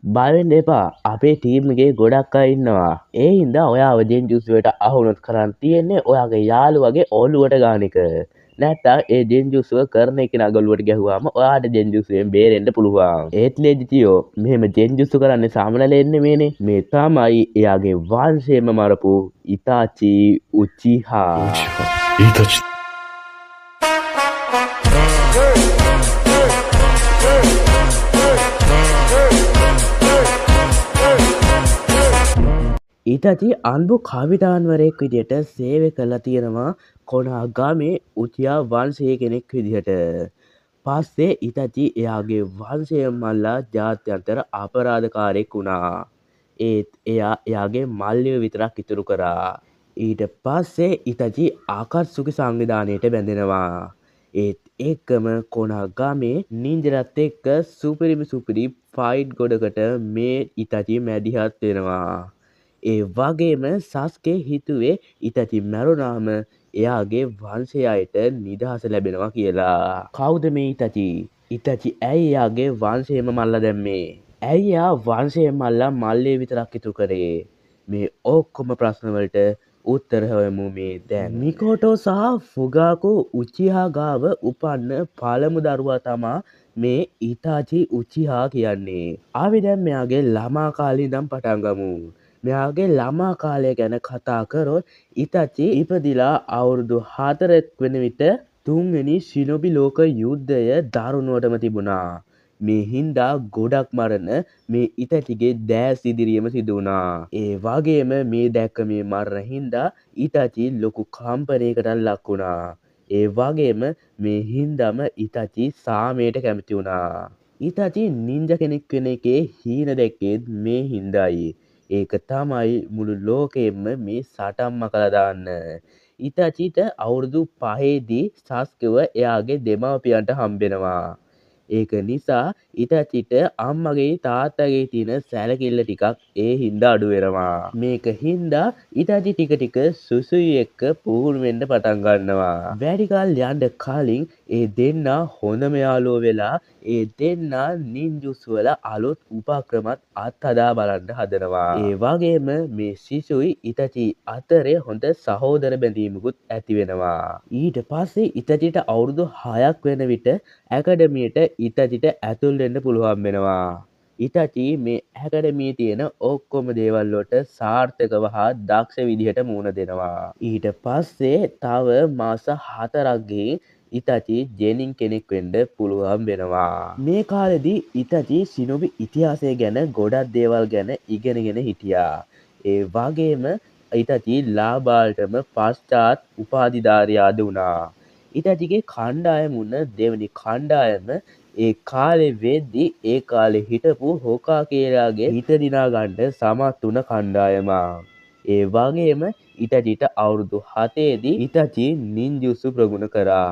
බයවෙන්න එපා අපේ ටීම්ගේ ගොඩක් අය ඉන්නවා ඒ හින්දා ඔයාව ජෙන්ජුස්වට අහුනොත් කරන්න තියෙන්නේ ඔයාගේ යාළුවගේ ඔලුවට ගාන එක නැත්නම් ඒ ජෙන්ජුස්ව කරන එක නගලුවට ගැහුවාම ඔයාට ජෙන්ජුස්වෙන් බේරෙන්න පුළුවන් ඒත් ලේජිතියෝ මෙහෙම ජෙන්ජුස්තු කරන්නේ සාමනල එන්නේ මේනේ මේ තමයි එයාගේ වංශයම මරපු ඉතාචි උචිහා いいたち ඉතාචි අන්බු කවිතාන්වරයෙක් විදියට සේවය කළා තියෙනවා කොනාගාමේ උචියා වංශයේ කෙනෙක් විදිහට. පස්සේ ඉතාචි එයාගේ වංශය මල්ලා ජාත්‍යන්තර අපරාධකාරයෙක් වුණා. ඒත් එයා එයාගේ මල්ලිව විතරක් ඉතුරු කරා. ඊට පස්සේ ඉතාචි ආකත්සුකි සංවිධානයට බැඳෙනවා. ඒත් ඒකම කොනාගාමේ නින්ජරත් එක්ක සුපිරි ෆයිට් ගොඩකට මේ ඉතාචි මැදිහත් වෙනවා. ඒ වගේම සස්කේ හිතුවේ ඉතාචි මැරුණාම එයාගේ වංශය අයට නිදහස ලැබෙනවා කියලා. කවුද මේ ඉතාචි? ඉතාචි ඇයි එයාගේ වංශයම මල්ලා දැම්මේ? ඇයි එයා වංශය මල්ලා මල්ලේ විතරක් ඉතුරු කරේ? මේ ඔක්කොම ප්‍රශ්න වලට උත්තර හොයමු මේ දැන්. මිකෝටෝ සහ ෆුගාකු උචිහා ගාව උපන්න පළමු දරුවා තමා මේ ඉතාචි උචිහා කියන්නේ. අපි දැන් මෙයාගේ ළමා කාලේ ඉඳන් පටන් ගමු. මෙයාගේ ළමා කාලය ගැන කතා කරොත් ඉතාචි ඉපදිලා අවුරුදු 4ක් වෙන විට තුන්වෙනි ශිනොබි ලෝක යුද්ධය දරුණුවටම තිබුණා. මේ හින්දා ගොඩක් මරණ මේ ඉතාචිගේ දෑස් ඉදිරියේම සිදු වුණා. ඒ වගේම මේ දැක්ක මේ මරණ හින්දා ඉතාචි ලොකු කම්පනයකට ලක් වුණා. ඒ වගේම මේ හින්දාම ඉතාචි සාමයට කැමති වුණා. ඉතාචි නින්ජා කෙනෙක් වෙන එකේ හීන දැක්කේත් මේ හින්දායි. ඒක තමයි මුළු ලෝකෙම මේ සටන් මකලා දාන්න. ඉතාචිට අවුරුදු 5දී සස්කෙව එයාගේ දෙමව්පියන්ට හම්බෙනවා. ඒක නිසා ඉතාචිට අම්මගේ තාත්තගේ තියෙන සැලකිල්ල ටිකක් ඒ හින්දා අඩු වෙනවා. මේක හින්දා ඉතාචි ටික ටික සුසුයි එක්ක පුහුණු වෙන්න පටන් ගන්නවා. වැඩි කල් යන්න කලින් ඒ දෙන්නා හොඳම යාළුවෝ වෙලා ඒ දෙන්නා නින්ජුස් වල අලුත් උපක්‍රමත් අත්හදා බලන්න හදනවා. ඒ වගේම මේ සිසුයි ඉතාචි අතරේ හොඳ සහෝදර බැඳීමකුත් ඇති වෙනවා. ඊට පස්සේ ඉතාචිට අවුරුදු 6ක් වෙන විට ඇකඩමියට ඉතාචිට ඇතුල් වෙන්න පුළුවන් වෙනවා. ඉතාචි මේ ඇකඩමියේ තියෙන ඔක්කොම දේවල් වලට සාර්ථකව හා දක්ෂ විදිහට මුහුණ දෙනවා. ඊට පස්සේ තව මාස 4ක් ගිහින් ඉතාචි ජෙනින් කෙනෙක් වෙන්න පුළුවන් වෙනවා. මේ කාලෙදී ඉතාචි සිනොබි ඉතිහාසය ගැන ගොඩක් දේවල් ගැන ඉගෙනගෙන හිටියා. ඒ වගේම ඉතාචි ලාබාල්ටම පශ්චාත් උපාධිධාරියාද වුණා. ඉතාචිගේ කණ්ඩායම වුණ දෙවනි කණ්ඩායම ඒ කාලේ වෙද්දි ඒ කාලේ හිටපු හොකා කියලාගේ හිත දිනා ගන්න සමත් වුණ කණ්ඩායමක්. ඒ වගේම ඉතාචිට අවුරුදු 7දී ඉතාචි නින්ජුත්සු ප්‍රගුණ කරා.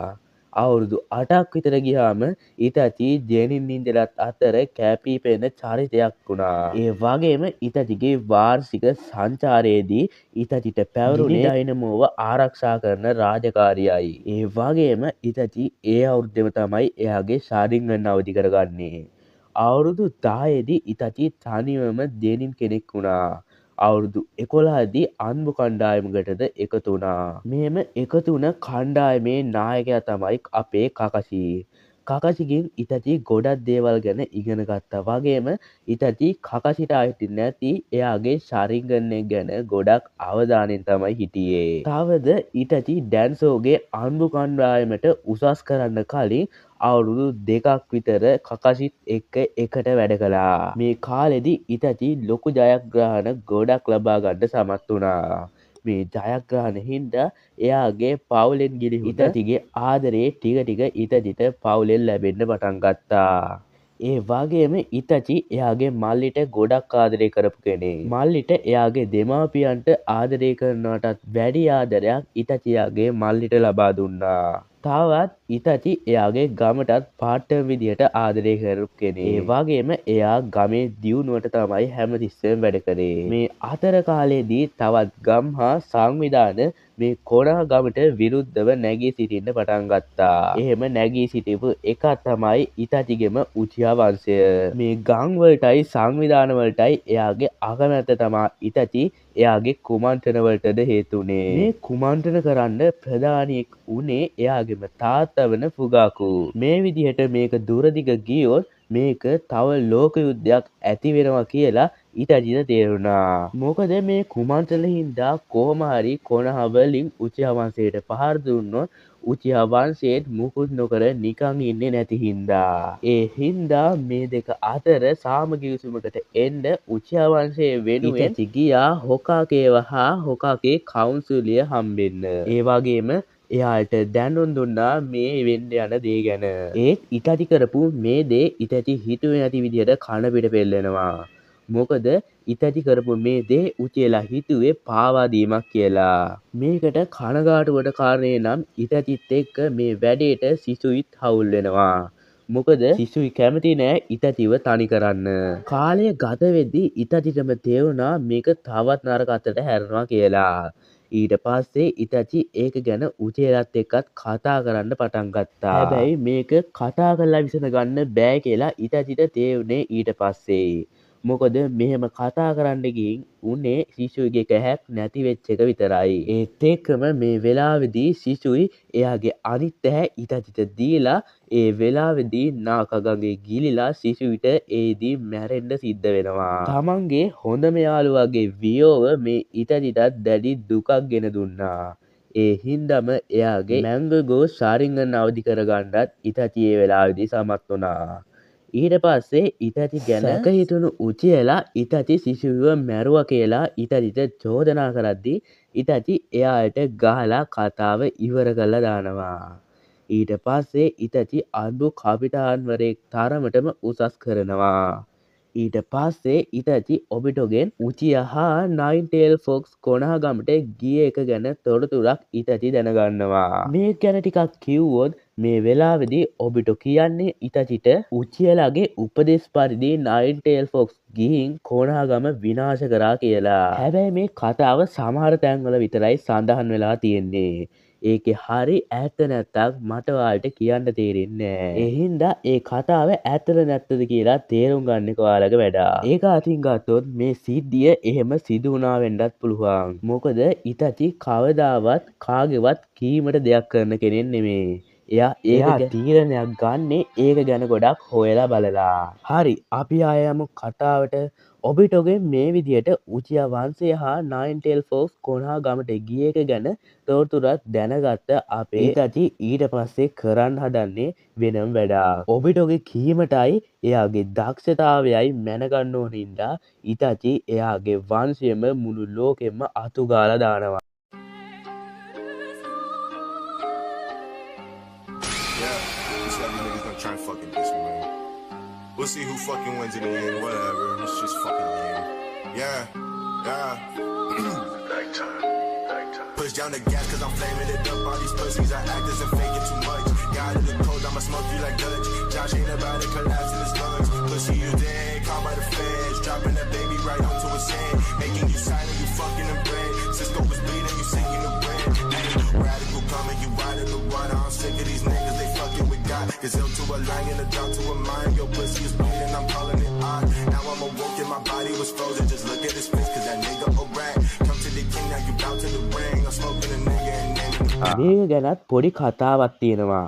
අවුරුදු 8ක් විතර ගියාම ඉතාචි ජෙනින් නින්ජලත් අතර කැපී පෙනෙන චරිතයක් වුණා. ඒ වගේම ඉතාචිගේ වාර්ෂික සංචාරයේදී ඉතාචිට පැවරුනේ ඩයිනමෝව ආරක්ෂා කරන රාජකාරියයි. ඒ වගේම ඉතාචි ඒ අවුරුද්දේම තමයි එයාගේ ශාරින්ගන් අවදි කරගන්නේ. අවුරුදු 10දී ඉතාචි තනිවම ජෙනින් කෙනෙක් වුණා. අවුරුදු 11දී අන්බු කණ්ඩායමකටද එකතු වුණා. මෙහෙම එකතු වුණ කණ්ඩායමේ නායකයා තමයි අපේ කකෂි. කකෂිගෙන් ඉතාචි ගොඩක් දේවල් ගැන ඉගෙන ගත්තා වගේම ඉතාචි කකෂිට අයිති නැති එයාගේ ශාරින්ගන් එක ගැන ගොඩක් අවධානයෙන් තමයි හිටියේ. තවද ඉතාචි ඩැන්සෝගේ අන්බු කණ්ඩායමට උසස් කරන්න කලින් අවුරුදු 2ක් විතර කකෂිත් එක්ක එකට වැඩ කළා. මේ කාලෙදී ඉතාචි ලොකු ජයග්‍රහණ ගොඩක් ලබා ගන්න සමත් වුණා. මේ ජයග්‍රහණ හින්දා එයාගේ පවුලෙන් ගිලිහුණ ඉතාචිගේ ආදරේ ටික ටික ඉතාචිට පවුලෙන් ලැබෙන්න පටන් ගත්තා. ඒ වගේම ඉතාචි එයාගේ මල්ලිට ගොඩක් ආදරය කරපු කෙනෙක්. මල්ලිට එයාගේ දෙමාපියන්ට ආදරය කරනවටත් වැඩි ආදරයක් ඉතාචි එයාගේ මල්ලිට ලබා දුන්නා. තවත් ඉතචි එයාගේ ගමටත් පාට්ටර් විදිහට ආදරය කරපු කෙනෙක්. ඒ වගේම එයා ගමේ දියුණුවට තමයි හැමතිස්සෙම වැඩ කරේ. මේ අතර කාලේදී තවත් ගම් හා සංවිධාන මේ කොණා ගමට විරුද්ධව නැගී සිටින්න පටන් ගත්තා. එහෙම නැගී සිටපු එක තමයි ඉතචිගෙම උචියා වංශය. මේ ගම් වලටයි සංවිධාන වලටයි එයාගේ අකමැත්ත තමා ඉතචි එයාගේ කුමන්ත්‍රණ වලටද හේතුනේ. මේ කුමන්ත්‍රණ කරන්න ප්‍රධානියෙක් උනේ එයාගේම තාත්තා වන ෆුගාකු. මේ විදිහට මේක දුරදිග ගියොත් මේක තව ලෝක යුද්ධයක් ඇති වෙනවා කියලා ඉතචිට තේරුණා. මොකද මේ කුමන්ත්‍රණ හින්දා කොහොම හරි කොනහ වලින් උචියා වංශයට පහර දුන්නොත් උචියා වංශයෙන් මුකුත් නොකර නිකන් ඉන්නේ නැති හින්දා. ඒ හින්දා මේ දෙක අතර සාමගිවිසුමකට එන්න උචියා වංශයේ වෙනුවෙන් ඉතචි ගියා හොකාගේව හා හොකාගේ කවුන්සිලය හම්බෙන්න. ඒ වගේම එයාට දැනුම් දුන්නා මේ වෙන්න යන දේ ගැන. ඒත් ඉතචි කරපු මේ දේ ඉතචි හිතුවේ නැති විදිහට කන පිට පෙල්ලෙනවා. මොකද ඉතචි කරපු මේ දේ උචියලා හිතුවේ පාවා දීමක් කියලා. මේකට කනගාටුවට කාරණේ නම් ඉතචිත් එක්ක මේ වැඩේට සිසුයිත් හවුල් වෙනවා. මොකද සිසුයි කැමති නෑ ඉතචිව තනි කරන්න. කාලය ගත වෙද්දී ඉතචිටම තේරුණා මේක තවත් නරක අතට හැරෙනවා කියලා. ඊට පස්සේ ඉතචි ඒක ගැන උචියලත් එක්කත් කතා කරන්න පටන් ගත්තා. හැබැයි මේක කතා කරලා විසඳ ගන්න බෑ කියලා ඉතචිට තේරුනේ ඊට පස්සේ. මොකද මෙහෙම කතා කරන්න ගිහින් උනේ සිසුයිගේ කැහැක් නැති වෙච්ච එක විතරයි. ඒත් එක්කම මේ වෙලාවේදී සිසුයි එයාගේ අනිත් ඇහැ ඉතචිට දීලා ඒ වෙලාවේදී නාකගඟේ ගිලිලා සිසුවිට ඒදී මැරෙන්න සිද්ධ වෙනවා. තමන්ගේ හොඳම යාළුවාගේ වියෝව මේ ඉතචිටත් දැඩි දුකක් ගෙන දුන්නා. ඒ හින්දම එයාගේ මැංගගෝ ශාරින්ගන් අවදි කරගන්නත් ඉතචි ඒ වෙලාවේදී සමත් වුණා. ඊට පස්සේ ඉතචි ගැන සැක හිතුණු උචියලා ඉතචි සිසුවිව මැරුවා කියලා ඉතචිට චෝදනා කරද්දී ඉතචි එයාට ගහලා කතාව ඉවර කරලා දානවා. ඊට පස්සේ ඉතචි අන්බු කපිතාන්වරයෙක් තරමටම උසස් කරනවා. ඊට පස්සේ ඉතචි ඔබිටෝගෙන් උචියා හා නයින්ටේල් ෆොක්ස් කොනහ ගමට ගිය එක ගැන තොරතුරක් ඉතචි දැනගන්නවා. මේ ගැන ටිකක් කිව්වොත් මේ වෙලාවේදී ඔබිටෝ කියන්නේ ඉතචිට උචියලාගේ උපදෙස් පරිදි නයින්ටේල් ෆොක්ස් ගිහින් කොනහගම විනාශ කරා කියලා. හැබැයි මේ කතාව සමහර තැන්වල විතරයි සඳහන් වෙලා තියෙන්නේ. ඒකේ හරි ඇත්ත නැත්තක් මට ඔයාලට කියන්න තේරෙන්නේ නැහැ. ඒ හින්දා ඒ කතාව ඇත්තද නැත්තද කියලා තේරුම් ගන්න එක ඔයාලගේ වැඩක්. ඒක අතින් ගත්තොත් මේ සිද්ධිය එහෙම සිදු වුණා වෙන්නත් පුළුවන්. මොකද ඉතචි කවදාවත් කාගේවත් කීමට දෙයක් කරන කෙනෙක් නෙමෙයි. එයා තීරණයක් ගන්නේ ඒක ගැන ගොඩක් හොයලා බලලා. හරි අපි ආයෙ යමු කතාවට. ඔබිටෝගේ මේ විදියට උචියා වංශය හා නයින්ටේල් ෆොක්ස් කොනහ ගමට ගිය එක ගැන තොරතුරක් දැනගත්ත අපේ ඉතචි ඊට පස්සේ කරන්න හදන්නේ වෙනම වැඩක්. ඔබිටෝගේ කීමටයි එයාගේ දක්ෂතාවයයි මැනගන්න ඕන හින්දා ඉතචි එයාගේ වංශයම මුළු ලෝකෙම අතුගාලා දානවා. We'll see who fucking wins in the end, whatever. It's just fucking lame. Yeah, yeah. Nighttime. Push down the gas cause I'm flaming it up. All these pussies are actors and faking too much. Got in the cold, I'ma smoke you like Dutch. Josh ain't about to collapse in his lungs. Pussy you dead, caught by the feds. Dropping that baby right onto his hand. Making you silent, you fucking the bread. Cisco was bleeding, you sinking the bread. Hey, radical coming, you riding the run. I'm sick of these niggas, they fucking with God. Cause ill to a lion, a drop to a mind. Your pussy is bleeding, I'm calling it on. Now I'm awoke and my body was frozen. Just look at his face, cause that nigga a rat. Come to the king, now you bound to the ring. I'm smoking a nigga and naming මේක ගැනත් පොඩි කතාවක් තියෙනවා.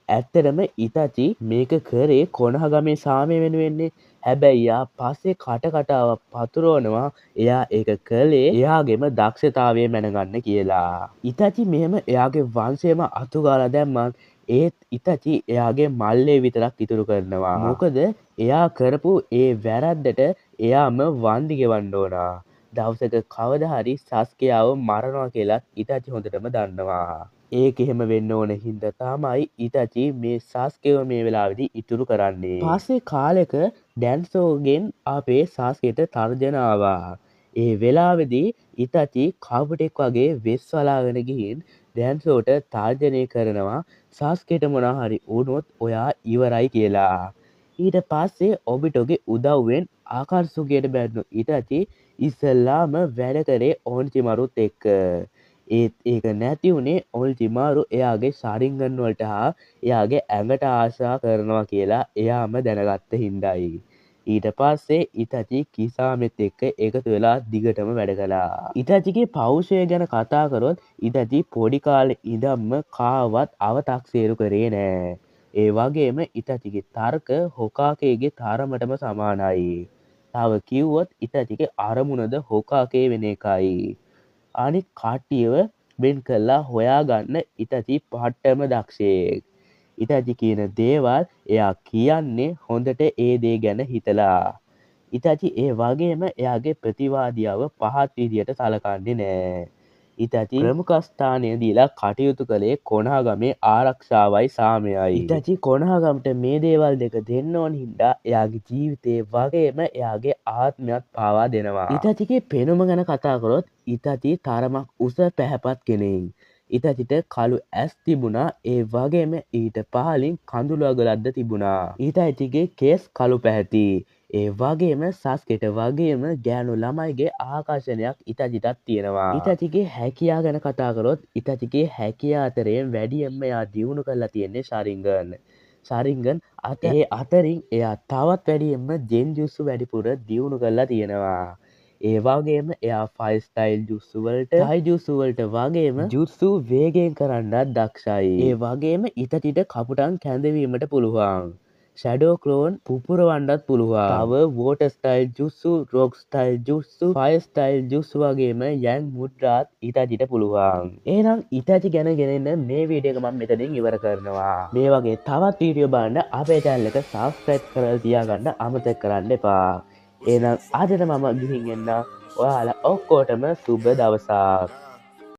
ඇත්තටම ඉතචි මේක කරේ කොනහගමේ සාමය වෙනුවෙන්නේ. හැබැයි එයා පස්සේ කටකටාවක් පතුරවනවා එයා ඒක කළේ එයාගේම දක්ෂතාවය මැනගන්න කියලා. ඉතචි මෙහෙම එයාගේ වංශයම අතුගාලා දැම්මත් ඒත් ඉතචි එයාගේ මල්ලේ විතරක් ඉතුරු කරනවා. මොකද එයා කරපු ඒ වැරද්දට එයාම වන්දි ගෙවන්න ඕන. දවසක කවදා හරි සස්කියාව මරනවා කියලා ඉතචි හොඳටම දන්නවා. ඒක එහෙම වෙන්න ඕන හින්දා තමයි ඉතචි මේ සාස්කේව මේ වෙලාවේදී ඉතුරු කරන්නේ. පස්සේ කාලෙක ඩැන්සෝගෙන් අපේ සාස්කේට තර්ජන ආවා. ඒ වෙලාවේදී ඉතචි කවුටෙක් වගේ වෙස් වලාගෙන ගිහින් ඩෑන්සෝට තර්ජනය කරනවා සාස්කේට මොනා හරි වුණොත් ඔයා ඉවරයි කියලා. ඊට පස්සේ ඔබිටෝගේ උදව්වෙන් ආකර්ෂුකයට බැඳුණු ඉතාචි ඉස්සල්ලාම වැඩ කරේ ඕන්චිමාරුත් එක්ක. ඒත් ඒක නැති වුණේ ඕන්චිමාරු එයාගේ ශරින්ගන් වලට හා එයාගේ ඇඟට ආශා කරනවා කියලා එයාම දැනගත්ත හින්දායි. ඊට පස්සේ ඉතාචි කිසාමෙත් එක්ක එකතු වෙලා දිගටම වැඩ කළා. ඉතාචිගේ පෞරුෂය ගැන කතා කරොත් ඉතාචි පොඩි කාලේ ඉඳන්ම කාවත් අවතක්සේරු කරේ නෑ. ඒ වගේම ඉතාචිගේ තර්ක හොකාකේගේ තරමටම සමානයි. තව කිව්වොත් ඉතාචිගේ අරමුණද හොකාකේ වෙන එකයි. අනිත් කට්ටියව වෙන් කරලා හොයාගන්න ඉතාචි පට්ටම දක්ෂයෙක්. ඉතාචි කියන දේවල් එයා කියන්නේ හොඳට ඒ දේ ගැන හිතලා. ඉතාචි ඒ වගේම එයාගේ ප්‍රතිවාදියාව පහත් විදියට සලකන්නේ නෑ. ඉතාචි ප්‍රමුඛස්ථානය දීලා කටයුතු කළේ කොනහගමේ ආරක්ෂාවයි සාමයයි. ඉතාචි කොනහගමට මේ දේවල් දෙක දෙන්න ඕන හින්දා එයාගේ ජීවිතේ වගේම එයාගේ ආත්මයත් පාවා දෙනවා. ඉතාචිගේ පෙනුම ගැන කතා කරොත් ඉතාචි තරමක් උස පැහැපත් කෙනෙක්. ඉතාචිට කළු ඇස් තිබුණා ඒ වගේම ඊට පහලින් කඳුළු අගලක්ද තිබුණා. ඉතාචිගේ කේස් කළු පැහැති. ඒ වගේම සස්කෙට වගේම ගෑනු ළමයිගේ ආකර්ෂණයක් ඉතාචිටත් තියෙනවා. ඉතාචිගේ හැකියා ගැන කතා කරොත් ඉතාචිගේ හැකියා අතරෙන් වැඩියෙන්ම එයා දියුණු කරලා තියෙන්නේ ශරින්ගන්. ශරින්ගන් අතරින් එයා තවත් වැඩියෙන්ම ජෙන්ජුත්සු වැඩිපුර දියුණු කරලා තියෙනවා. ඒ වගේම එයා ෆයිර් ස්ටයිල් ජුත්සු වලට ටයිජුත්සු වලට වගේම ජුත්සු වේගයෙන් කරන්නත් දක්ෂයි. ඒ වගේම ඉතාචිට කපුටන් කැඳවීමට පුළුවන්. ෂැඩෝ ක්ලෝන් පුපුරවන්නත් පුළුවන්. තව වෝටර් ස්ටයිල් ජුත්සු, රොක් ස්ටයිල් ජුත්සු, ෆයර් ස්ටයිල් ජුත්සු වගේම යන් මුද්‍රාත් ඉතාචිට පුළුවන්. එහෙනම් ඉතාචි ගැන ගෙනෙන්න මේ වීඩියෝ එක මම මෙතනින් ඉවර කරනවා. මේ වගේ තවත් වීඩියෝ බලන්න අපේ channel එක subscribe කරලා තියාගන්න අමතක කරන්න එපා. එහෙනම් අදට මම ගිහින් එන්න. ඔයාලා ඔක්කොටම සුබ දවසක්.